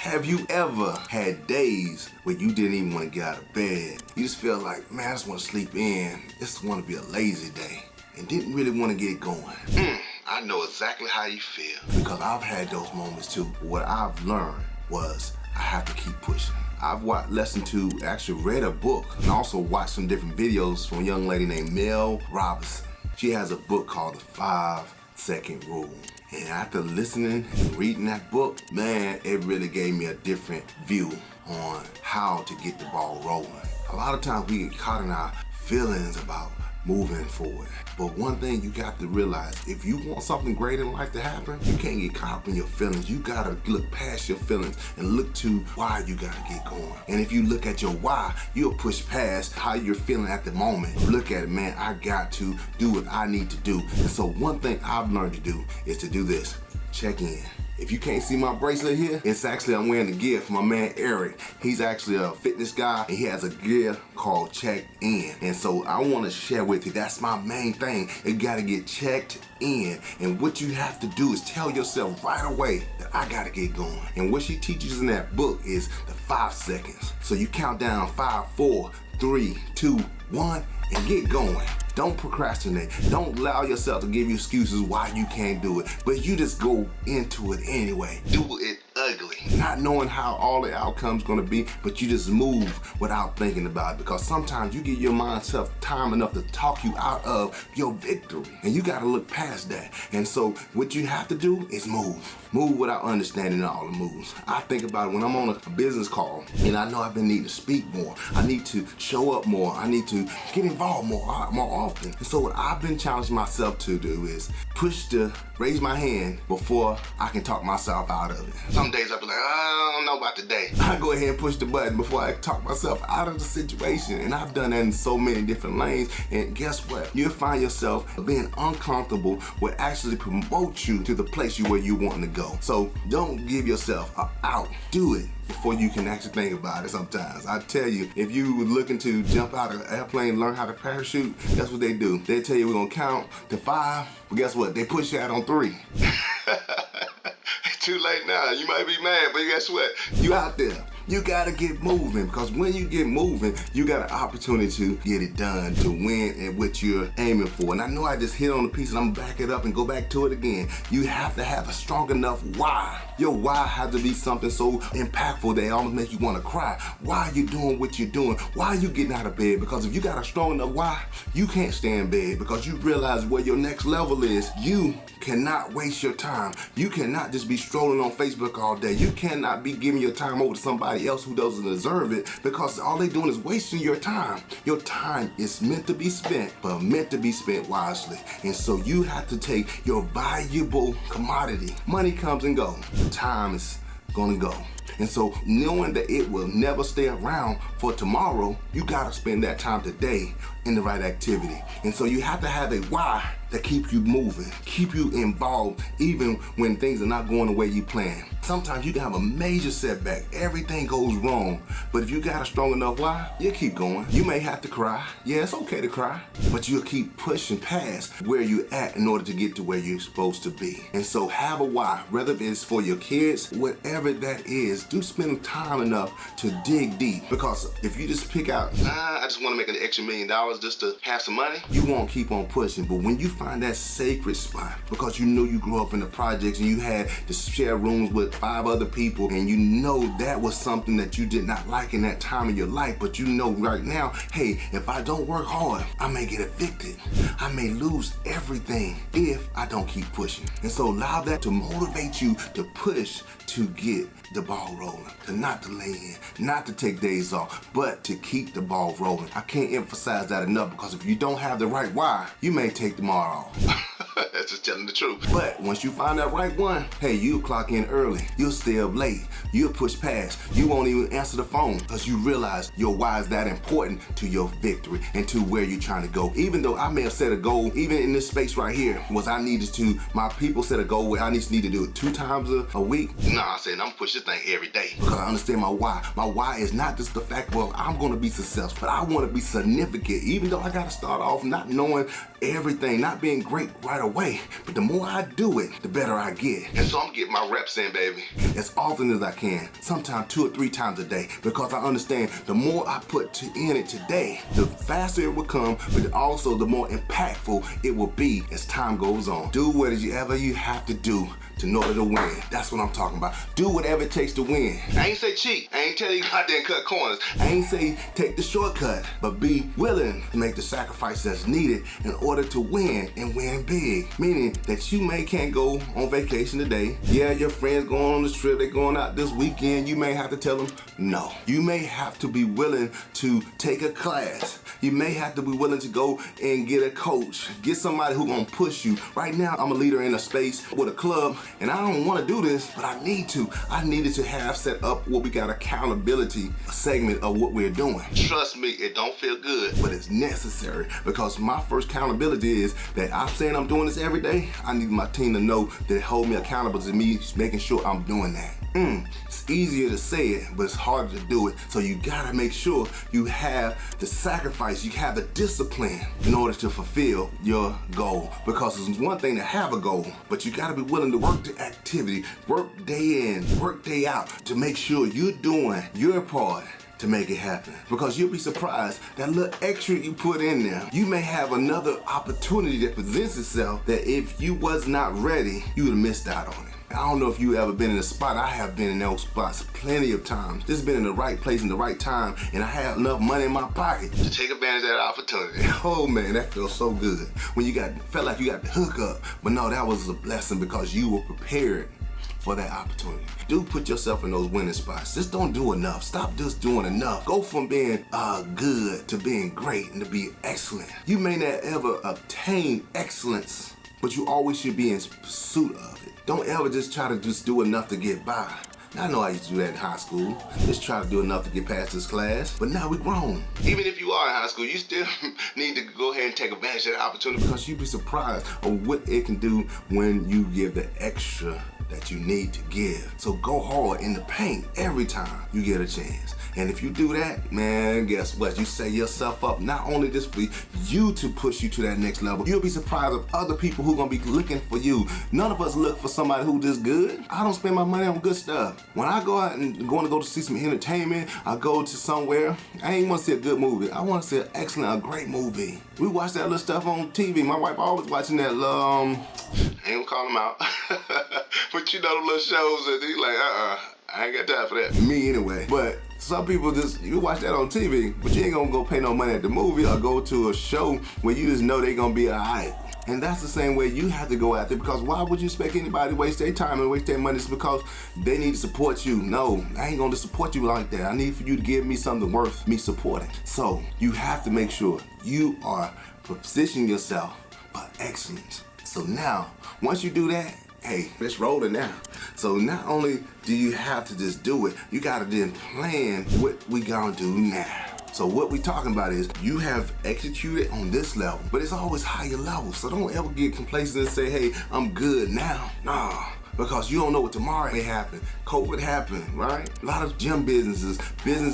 Have you ever had days where you didn't even want to get out of bed? You just feel like, man, I just want to sleep in. Just want to be a lazy day and didn't really want to get going. I know exactly how you feel because I've had those moments too. What I've learned was I have to keep pushing. I've read a book and also watched some different videos from a young lady named Mel Robbins. She has a book called The 5-Second Rule. And after listening and reading that book, man, it really gave me a different view on how to get the ball rolling. A lot of times we get caught in our feelings about moving forward. But one thing you got to realize, if you want something great in life to happen, you can't get caught up in your feelings. You gotta look past your feelings and look to why you gotta get going. And if you look at your why, you'll push past how you're feeling at the moment. Look at it, man, I got to do what I need to do. And so one thing I've learned to do is to do this, check in. If you can't see my bracelet here, it's actually I'm wearing the gear for my man Eric. He's actually a fitness guy and he has a gear called Check In. And so I want to share with you, that's my main thing. You got to get checked in. And what you have to do is tell yourself right away that I got to get going. And what she teaches in that book is the 5 seconds. So you count down 5, 4, 3, 2, 1, and get going. Don't procrastinate. Don't allow yourself to give you excuses why you can't do it. But you just go into it anyway. Do it ugly. Not knowing how all the outcome's gonna be, but you just move without thinking about it. Because sometimes you give your mindself time enough to talk you out of your victory. And you gotta look past that. And so what you have to do is move. Move without understanding all the moves. I think about it when I'm on a business call and I know I've been needing to speak more. I need to show up more. I need to get involved more often. And so what I've been challenging myself to do is raise my hand before I can talk myself out of it. Some days I'll be like, I don't know about today. I go ahead and push the button before I talk myself out of the situation. And I've done that in so many different lanes. And guess what? You'll find yourself being uncomfortable will actually promote you to the place where you want to go. So don't give yourself an out. Do it before you can actually think about it sometimes. I tell you, if you were looking to jump out of an airplane, learn how to parachute, that's what they do. They tell you we're gonna count to 5, but guess what? They push you out on 3. Too late now. You might be mad, but guess what? You out there. You gotta get moving, because when you get moving, you got an opportunity to get it done, to win at what you're aiming for. And I know I just hit on the piece and I'm gonna back it up and go back to it again. You have to have a strong enough why. Your why has to be something so impactful that it almost makes you wanna cry. Why are you doing what you're doing? Why are you getting out of bed? Because if you got a strong enough why, you can't stay in bed because you realize where your next level is. You cannot waste your time. You cannot just be strolling on Facebook all day. You cannot be giving your time over to somebody else who doesn't deserve it, because all they're doing is wasting your time. Your time is meant to be spent, but meant to be spent wisely. And so you have to take your valuable commodity. Money comes and goes. Time is gonna go. And so knowing that it will never stay around for tomorrow, you gotta spend that time today in the right activity. And so you have to have a why that keep you moving, keep you involved, even when things are not going the way you plan. Sometimes you can have a major setback, everything goes wrong, but if you got a strong enough why, you'll keep going. You may have to cry, yeah, it's okay to cry, but you'll keep pushing past where you're at in order to get to where you're supposed to be. And so have a why, whether it's for your kids, whatever that is, do spend time enough to dig deep, because if you just pick out, I just want to make an extra $1 million just to have some money, you won't keep on pushing. But when you find that sacred spot, because you know you grew up in the projects and you had to share rooms with 5 other people, and you know that was something that you did not like in that time of your life, but you know right now, hey, if I don't work hard, I may get evicted. I may lose everything if I don't keep pushing. And so allow that to motivate you to push to get the ball rolling, to not delay in, not to take days off, but to keep the ball rolling. I can't emphasize that enough, because if you don't have the right why, you may take tomorrow off. That's just telling the truth. But once you find that right one, hey, you'll clock in early, you'll stay up late, you'll push past, you won't even answer the phone, because you realize your why is that important to your victory and to where you're trying to go. Even though I may have set a goal, even in this space right here, my people set a goal where I need to do it 2 times a week. Nah, I said I'm pushing this thing every day, because I understand my why. My why is not just the fact, well, I'm gonna be successful, but I wanna be significant. Even though I gotta start off not knowing everything, not being great right away, day, but the more I do it, the better I get. And so I'm getting my reps in, baby, as often as I can, sometimes 2 or 3 times a day, because I understand the more I put in it today, the faster it will come, but also the more impactful it will be as time goes on. Do whatever you have to do in order to win. That's what I'm talking about. Do whatever it takes to win. I ain't say cheat. I ain't tell you go out there and cut corners. I ain't say take the shortcut, but be willing to make the sacrifice that's needed in order to win and win big. Meaning that you can't go on vacation today. Yeah, your friends going on this trip, they're going out this weekend. You may have to tell them no. You may have to be willing to take a class. You may have to be willing to go and get a coach. Get somebody who's gonna push you. Right now, I'm a leader in a space with a club, and I don't want to do this, but I need to. I needed to have set up what we got accountability segment of what we're doing. Trust me, it don't feel good, but it's necessary, because my first accountability is that I'm saying I'm doing this every day. I need my team to know that hold me accountable to me making sure I'm doing that. It's easier to say it, but it's harder to do it. So you gotta make sure you have the sacrifice, you have the discipline in order to fulfill your goal. Because it's one thing to have a goal, but you gotta be willing to work the activity, work day in, work day out, to make sure you're doing your part to make it happen. Because you'll be surprised that little extra you put in there, you may have another opportunity that presents itself that if you was not ready, you would have missed out on it. I don't know if you ever been in a spot. I have been in those spots plenty of times. Just been in the right place in the right time, and I had enough money in my pocket to take advantage of that opportunity. Oh man, that feels so good. When you felt like you got the hook up, but no, that was a blessing because you were prepared for that opportunity. Do put yourself in those winning spots. Just don't do enough. Stop just doing enough. Go from being good to being great and to be excellent. You may not ever obtain excellence, but you always should be in pursuit of it. Don't ever just try to just do enough to get by. I know I used to do that in high school. Just try to do enough to get past this class, but now we're grown. Even if you are in high school, you still need to go ahead and take advantage of that opportunity, because you'd be surprised of what it can do when you give the extra that you need to give. So go hard in the paint every time you get a chance. And if you do that, man, guess what? You set yourself up not only just for you to push you to that next level, you'll be surprised of other people who are gonna be looking for you. None of us look for somebody who just good. I don't spend my money on good stuff. When I go out and going to go to see some entertainment, I go to somewhere, I ain't want to see a good movie. I want to see an excellent, a great movie. We watch that little stuff on TV. My wife always watching that, I ain't gonna call them out. But you know the little shows that they like, I ain't got time for that. Me anyway. But some people you watch that on TV, but you ain't gonna go pay no money at the movie or go to a show where you just know they gonna be alright. And that's the same way you have to go out there, because why would you expect anybody to waste their time and waste their money just because they need to support you? No, I ain't gonna support you like that. I need for you to give me something worth me supporting. So you have to make sure you are positioning yourself for excellence. So now, once you do that, hey, it's rolling now. So not only do you have to just do it, you gotta then plan what we gonna do now. So what we talking about is you have executed on this level, but it's always higher levels. So don't ever get complacent and say, hey, I'm good now. Nah. Because you don't know what tomorrow may happen. COVID happened, right? A lot of gym businesses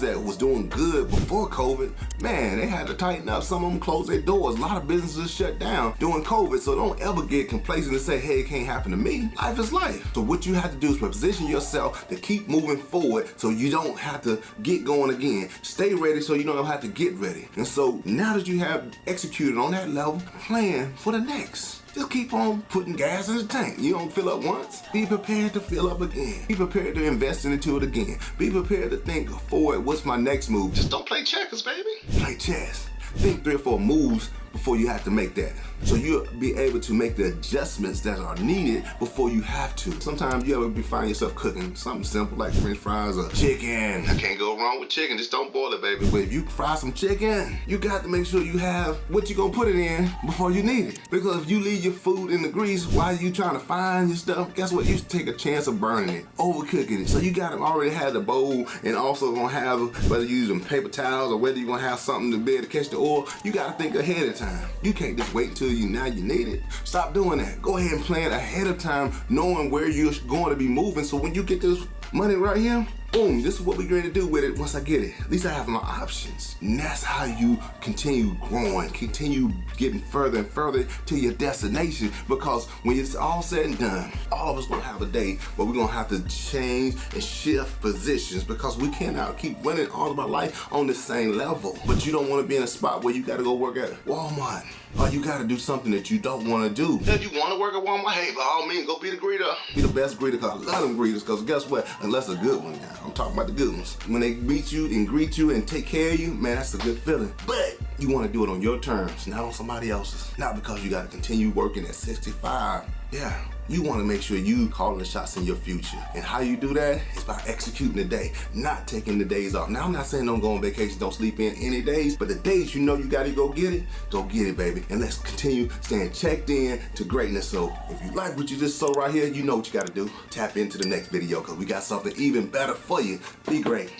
that was doing good before COVID, man, they had to tighten up. Some of them closed their doors. A lot of businesses shut down during COVID. So don't ever get complacent and say, hey, it can't happen to me. Life is life. So what you have to do is position yourself to keep moving forward so you don't have to get going again. Stay ready so you don't have to get ready. And so now that you have executed on that level, plan for the next. Just keep on putting gas in the tank. You don't fill up once. Be prepared to fill up again. Be prepared to invest into it again. Be prepared to think forward, what's my next move? Just don't play checkers, baby. Play chess. Think 3 or 4 moves before you have to make that. So you'll be able to make the adjustments that are needed before you have to. Sometimes you ever find yourself cooking something simple like french fries or chicken. I can't go wrong with chicken, just don't boil it, baby. But if you fry some chicken, you got to make sure you have what you gonna put it in before you need it. Because if you leave your food in the grease while you trying to find your stuff, guess what? You take a chance of burning it, overcooking it. So you gotta already have the bowl, and also gonna have, whether you're using paper towels or whether you're gonna have something to be able to catch the oil, you gotta think ahead of time. You can't just wait until you need it. Stop doing that. Go ahead and plan ahead of time, knowing where you're going to be moving. So when you get this money right here, boom, this is what we're going to do with it once I get it. At least I have my options. And that's how you continue growing, continue getting further and further to your destination, because when it's all said and done, all of us gonna have a day where we're gonna have to change and shift positions, because we cannot keep running all of our life on the same level. But you don't want to be in a spot where you gotta go work at Walmart, or you gotta do something that you don't want to do. If you want to work at Walmart, hey, by all means, go be the greeter. Be the best greeter, because I love them greeters, because guess what? Unless a good one now. I'm talking about the good ones. When they meet you and greet you and take care of you, man, that's a good feeling. But you want to do it on your terms, not on somebody else's. Not because you got to continue working at 65. Yeah, you want to make sure you calling the shots in your future. And how you do that is by executing the day, not taking the days off. Now, I'm not saying don't go on vacation, don't sleep in any days, but the days you know you got to go get it, baby. And let's continue staying checked in to greatness. So if you like what you just saw right here, you know what you got to do. Tap into the next video, because we got something even better for you. Be great.